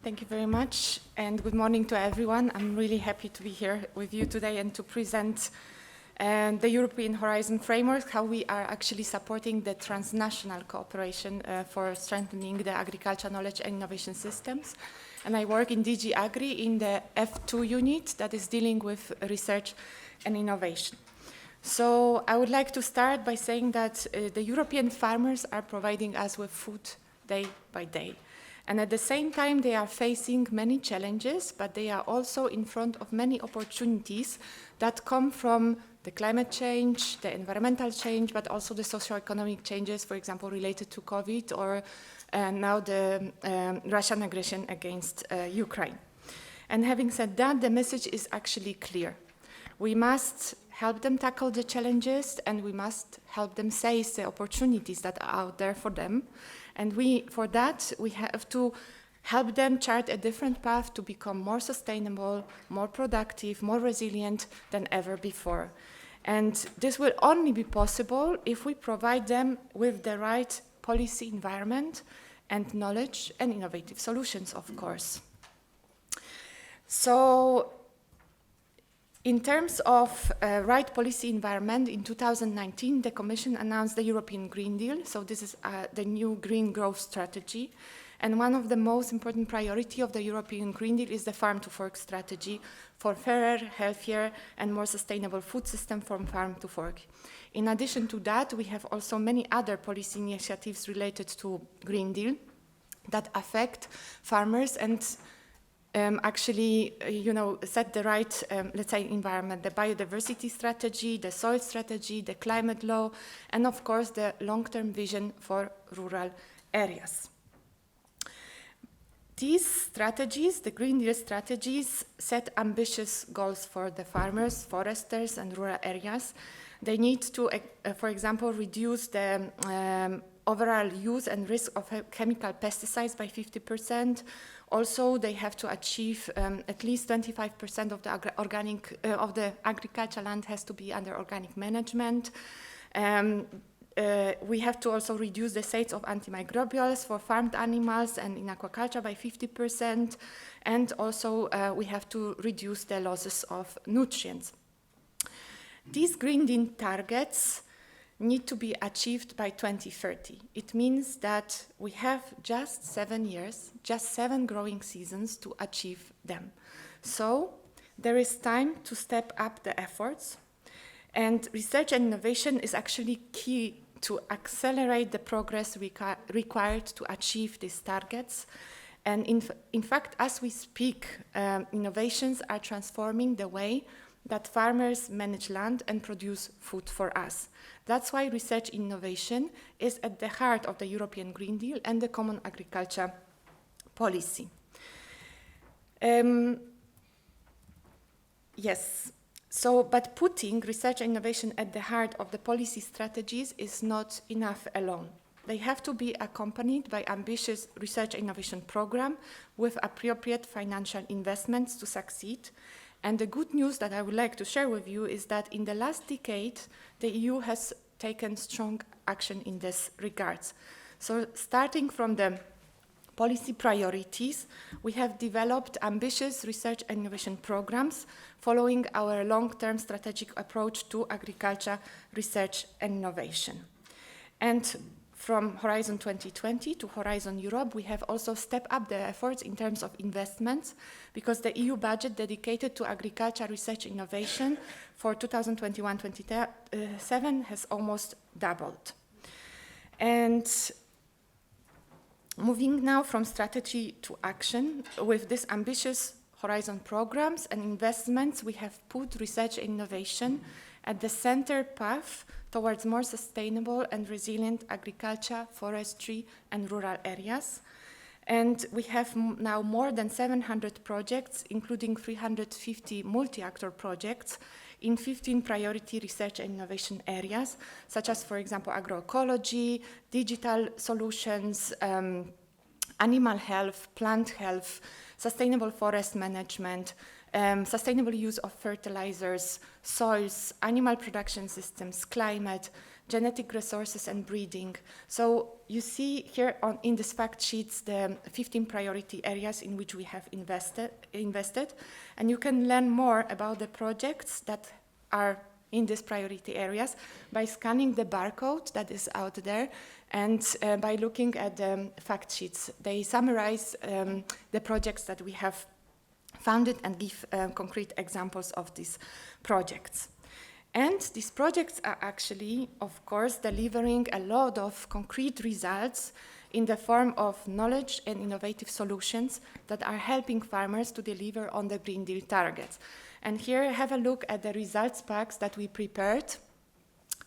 Thank you very much, and good morning to everyone. I'm really happy to be here with you today and to present the European Horizon Framework, how we are actually supporting the transnational cooperation for strengthening the agriculture knowledge and innovation systems. And I work in DG Agri in the F2 unit that is dealing with research and innovation. So I would like to start by saying that the European farmers are providing us with food day by day. And at the same time, they are facing many challenges, but they are also in front of many opportunities that come from the climate change, the environmental change, but also the socio-economic changes, for example, related to COVID or now the Russian aggression against Ukraine. And having said that, the message is actually clear. We must help them tackle the challenges, and we must help them seize the opportunities that are out there for them. And for that, we have to help them chart a different path to become more sustainable, more productive, more resilient than ever before. And this will only be possible if we provide them with the right policy environment and knowledge and innovative solutions, of course. So, in terms of right policy environment, in 2019, the Commission announced the European Green Deal. So this is the new green growth strategy. And one of the most important priorities of the European Green Deal is the farm-to-fork strategy for fairer, healthier, and more sustainable food system from farm to fork. In addition to that, we have also many other policy initiatives related to Green Deal that affect farmers and actually, set the right, let's say, environment, the biodiversity strategy, the soil strategy, the climate law, and of course, the long-term vision for rural areas. These strategies, the Green Deal strategies, set ambitious goals for the farmers, foresters, and rural areas. They need to, for example, reduce the overall use and risk of chemical pesticides by 50%. Also, they have to achieve at least 25% of the of the agricultural land has to be under organic management. We have to also reduce the sales of antimicrobials for farmed animals and in aquaculture by 50%. And also, we have to reduce the losses of nutrients. These Green Deal targets need to be achieved by 2030. It means that we have just 7 years, just 7 growing seasons to achieve them. So there is time to step up the efforts, and research and innovation is actually key to accelerate the progress required to achieve these targets. And in fact, as we speak, innovations are transforming the way that farmers manage land and produce food for us. That's why research innovation is at the heart of the European Green Deal and the Common Agriculture Policy. But putting research and innovation at the heart of the policy strategies is not enough alone. They have to be accompanied by ambitious research and innovation program with appropriate financial investments to succeed. And the good news that I would like to share with you is that in the last decade, the EU has taken strong action in this regards. So starting from the policy priorities, we have developed ambitious research and innovation programs following our long-term strategic approach to agriculture, research and innovation. And from Horizon 2020 to Horizon Europe, we have also stepped up the efforts in terms of investments because the EU budget dedicated to agriculture, research, and innovation for 2021-27 has almost doubled. And moving now from strategy to action, with these ambitious Horizon programs and investments, we have put research and innovation at the center path towards more sustainable and resilient agriculture, forestry, and rural areas. And we have now more than 700 projects, including 350 multi-actor projects in 15 priority research and innovation areas, such as, for example, agroecology, digital solutions, animal health, plant health, sustainable forest management, sustainable use of fertilizers, soils, animal production systems, climate, genetic resources and breeding. So you see here in this fact sheets the 15 priority areas in which we have invested, and you can learn more about the projects that are in these priority areas by scanning the barcode that is out there and by looking at the fact sheets. They summarize the projects that we have funded and give concrete examples of these projects. And these projects are actually, of course, delivering a lot of concrete results in the form of knowledge and innovative solutions that are helping farmers to deliver on the Green Deal targets. And here, have a look at the results packs that we prepared.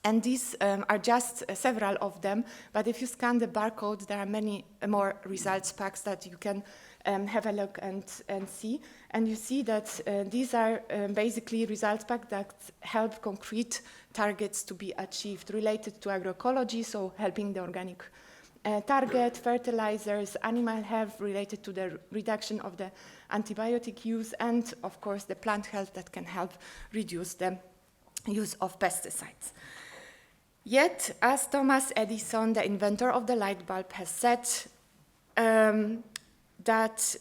And these are just several of them, but if you scan the barcode, there are many more results packs that you can have a look and see. And you see that these are basically results packs that help concrete targets to be achieved related to agroecology, so helping the organic target, fertilizers, animal health related to the reduction of the antibiotic use, and of course the plant health that can help reduce the use of pesticides. Yet, as Thomas Edison, the inventor of the light bulb, has said, that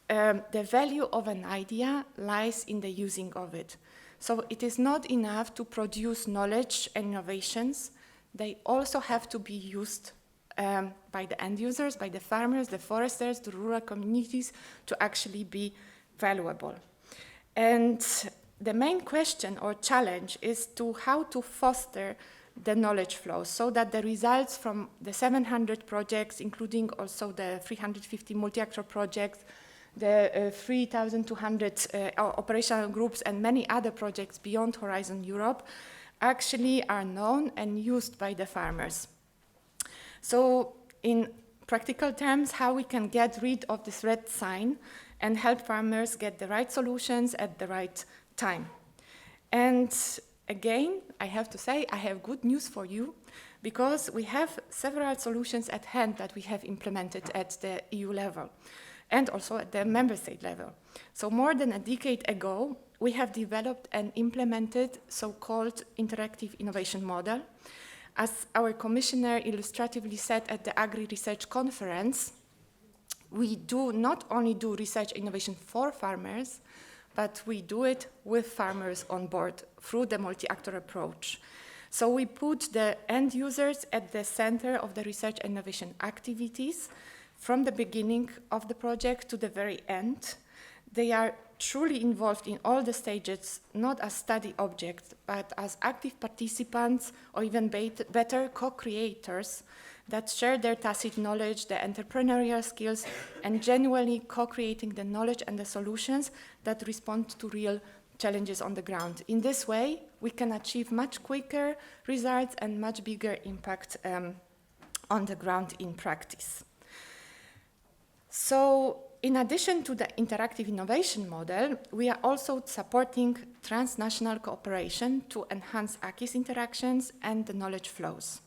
the value of an idea lies in the using of it. So it is not enough to produce knowledge and innovations. They also have to be used by the end users, by the farmers, the foresters, the rural communities to actually be valuable. And the main question or challenge is to how to foster the knowledge flow so that the results from the 700 projects, including also the 350 multi-actor projects, the 3,200 operational groups and many other projects beyond Horizon Europe actually are known and used by the farmers. So in practical terms, how we can get rid of this red sign and help farmers get the right solutions at the right time. And again, I have to say, I have good news for you, because we have several solutions at hand that we have implemented at the EU level and also at the member state level. So more than a decade ago, we have developed and implemented so-called interactive innovation model. As our commissioner illustratively said at the Agri Research Conference, we do not only do research innovation for farmers, but we do it with farmers on board through the multi-actor approach. So we put the end users at the center of the research and innovation activities from the beginning of the project to the very end. They are truly involved in all the stages, not as study objects, but as active participants or even better co-creators that share their tacit knowledge, the entrepreneurial skills, and genuinely co-creating the knowledge and the solutions that respond to real challenges on the ground. In this way, we can achieve much quicker results and much bigger impact on the ground in practice. So, in addition to the interactive innovation model, we are also supporting transnational cooperation to enhance AKIS interactions and the knowledge flows.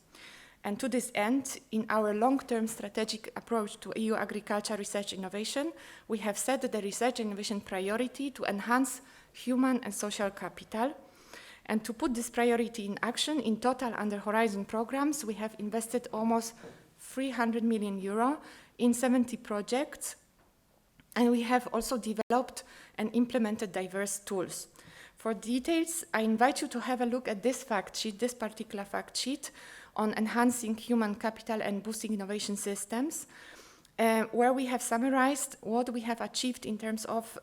And to this end, in our long-term strategic approach to EU agriculture research innovation, we have set the research and innovation priority to enhance human and social capital. And to put this priority in action, in total under Horizon programs, we have invested almost 300 million euro in 70 projects. And we have also developed and implemented diverse tools. For details, I invite you to have a look at this fact sheet, this particular fact sheet on enhancing human capital and boosting innovation systems, where we have summarized what we have achieved in terms of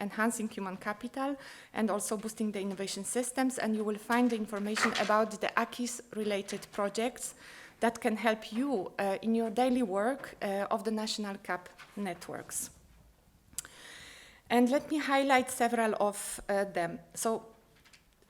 enhancing human capital and also boosting the innovation systems. And you will find the information about the AKIS-related projects that can help you in your daily work of the national CAP networks. And let me highlight several of them. So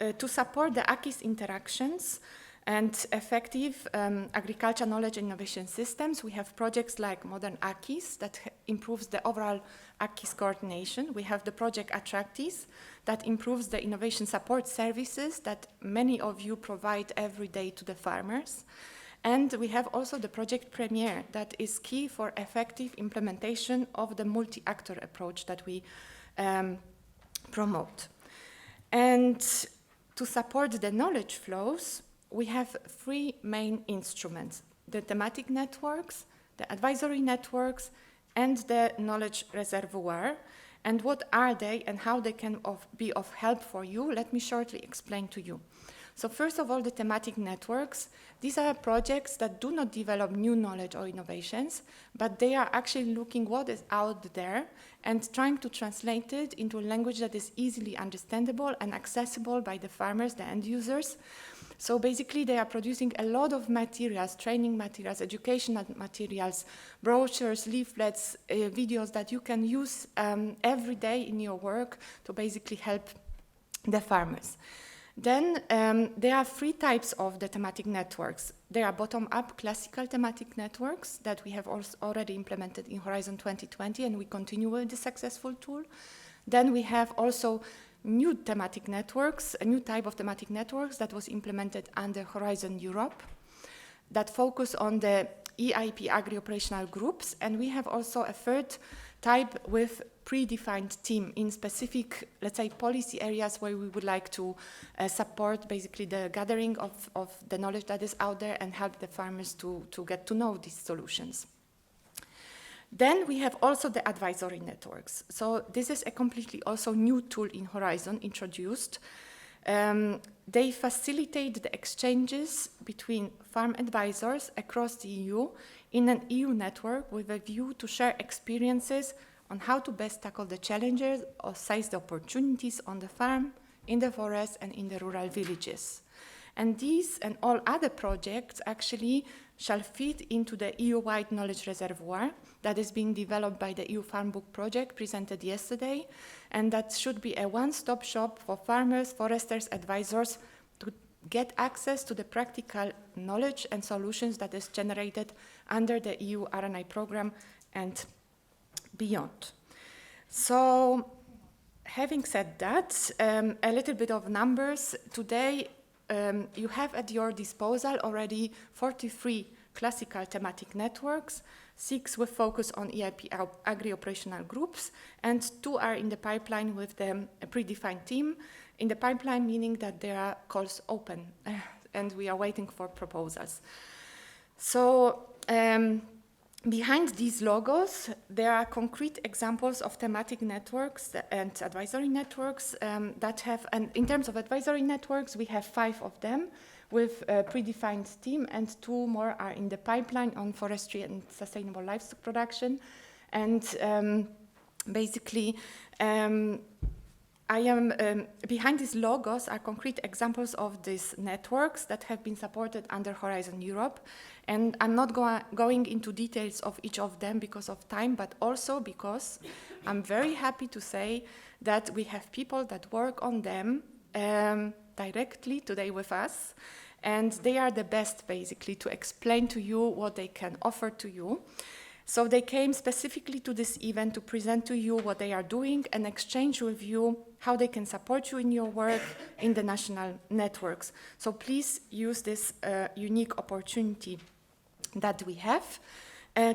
to support the AKIS interactions and effective agriculture knowledge and innovation systems, we have projects like Modern AKIS that improves the overall AKIS coordination. We have the project Attractis that improves the innovation support services that many of you provide every day to the farmers. And we have also the project Premier that is key for effective implementation of the multi-actor approach that we promote. And to support the knowledge flows, we have three main instruments: the thematic networks, the advisory networks, and the knowledge reservoir. And what are they and how they can be of help for you? Let me shortly explain to you. So first of all, the thematic networks. These are projects that do not develop new knowledge or innovations, but they are actually looking what is out there and trying to translate it into a language that is easily understandable and accessible by the farmers, the end users. So basically they are producing a lot of materials, training materials, educational materials, brochures, leaflets, videos that you can use every day in your work to basically help the farmers. Then there are three types of the thematic networks. There are bottom-up classical thematic networks that we have already implemented in Horizon 2020, and we continue with the successful tool. Then we have also new thematic networks, a new type of thematic networks that was implemented under Horizon Europe that focus on the EIP agri-operational groups. And we have also a third type with predefined team in specific, let's say, policy areas where we would like to support basically the gathering of the knowledge that is out there and help the farmers to get to know these solutions. Then we have also the advisory networks. So this is a completely also new tool in Horizon introduced. They facilitate the exchanges between farm advisors across the EU in an EU network with a view to share experiences on how to best tackle the challenges or seize the opportunities on the farm, in the forest, and in the rural villages. And these and all other projects actually shall feed into the EU-wide knowledge reservoir that is being developed by the EU Farm Book project presented yesterday, and that should be a one-stop shop for farmers, foresters, advisors to get access to the practical knowledge and solutions that is generated under the EU RNI program and beyond. So, having said that, a little bit of numbers. Today, you have at your disposal already 43 classical thematic networks, 6 with focus on EIP agri-operational groups, and 2 are in the pipeline with the predefined team. In the pipeline, meaning that there are calls open, and we are waiting for proposals. So, behind these logos, there are concrete examples of thematic networks and advisory networks that have, and in terms of advisory networks, we have 5 of them with a predefined team, and 2 more are in the pipeline on forestry and sustainable livestock production. And basically, behind these logos are concrete examples of these networks that have been supported under Horizon Europe. And I'm not going into details of each of them because of time, but also because I'm very happy to say that we have people that work on them directly today with us. And they are the best, basically, to explain to you what they can offer to you. So they came specifically to this event to present to you what they are doing and exchange with you how they can support you in your work in the national networks. So please use this unique opportunity that we have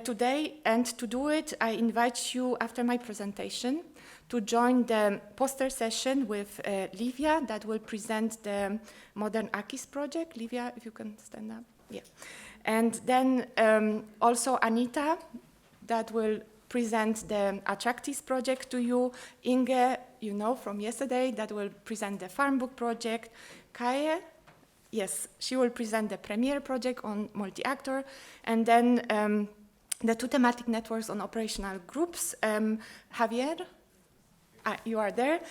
today. And to do it, I invite you, after my presentation, to join the poster session with Livia that will present the modern AKIS project. Livia, if you can stand up. Yeah. And then also Anita, that will present the Attractis project to you. Inge, you know from yesterday, that will present the Farm Book project. Kaye, yes, she will present the Premier project on multi-actor. And then the 2 thematic networks on operational groups. Javier, you are there.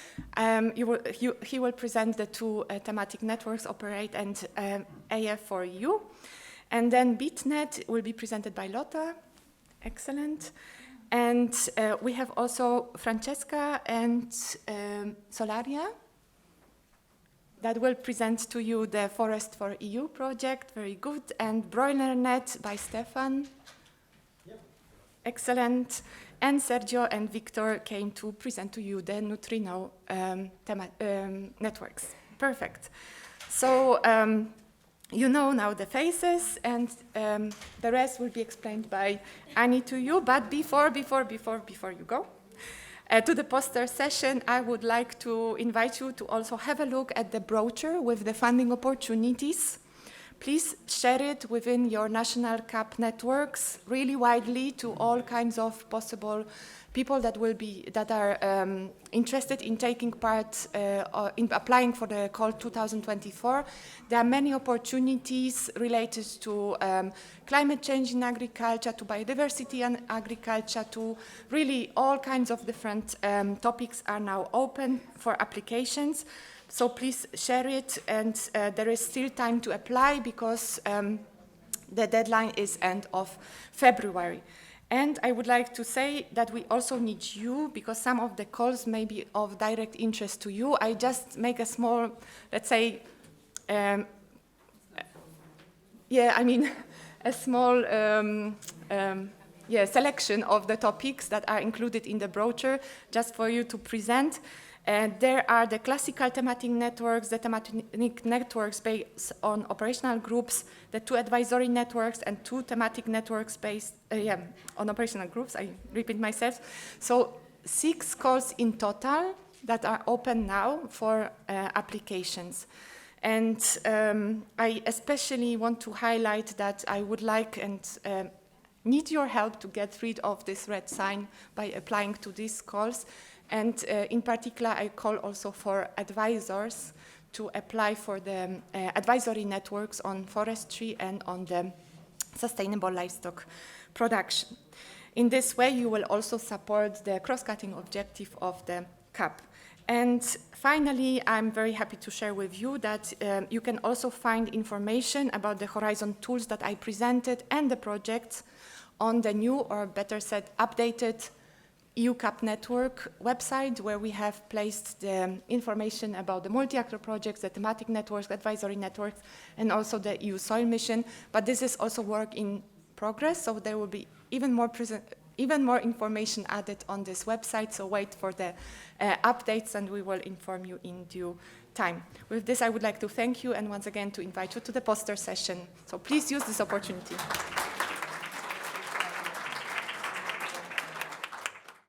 He will present the 2 thematic networks, Operate and AF4U. And then BitNet will be presented by Lotta. Excellent. And we have also Francesca and Solaria that will present to you the Forest for EU project. Very good. And BroilerNet by Stefan. Yep. Excellent. And Sergio and Victor came to present to you the Neutrino networks. Perfect. So, you know now the faces, and the rest will be explained by Annie to you. But before you go to the poster session, I would like to invite you to also have a look at the brochure with the funding opportunities. Please share it within your national CAP networks really widely to all kinds of possible people that are interested in taking part in applying for the call 2024. There are many opportunities related to climate change in agriculture, to biodiversity and agriculture, to really all kinds of different topics are now open for applications. So please share it, and there is still time to apply because the deadline is end of February. And I would like to say that we also need you, because some of the calls may be of direct interest to you. I just make a small, let's say, a small selection of the topics that are included in the brochure, just for you to present. And there are the classical thematic networks, the thematic networks based on operational groups, the 2 advisory networks, and 2 thematic networks based on operational groups. I repeat myself. So 6 calls in total that are open now for applications. And I especially want to highlight that I would like and need your help to get rid of this red sign by applying to these calls. And in particular, I call also for advisors to apply for the advisory networks on forestry and on the sustainable livestock production. In this way, you will also support the cross-cutting objective of the CAP. And finally, I'm very happy to share with you that you can also find information about the Horizon tools that I presented and the projects on the new, or better said, updated EU CAP network website, where we have placed the information about the multi-actor projects, the thematic networks, advisory networks, and also the EU soil mission. But this is also work in progress, so there will be even more information added on this website, so wait for the updates and we will inform you in due time. With this, I would like to thank you and once again to invite you to the poster session. So please use this opportunity.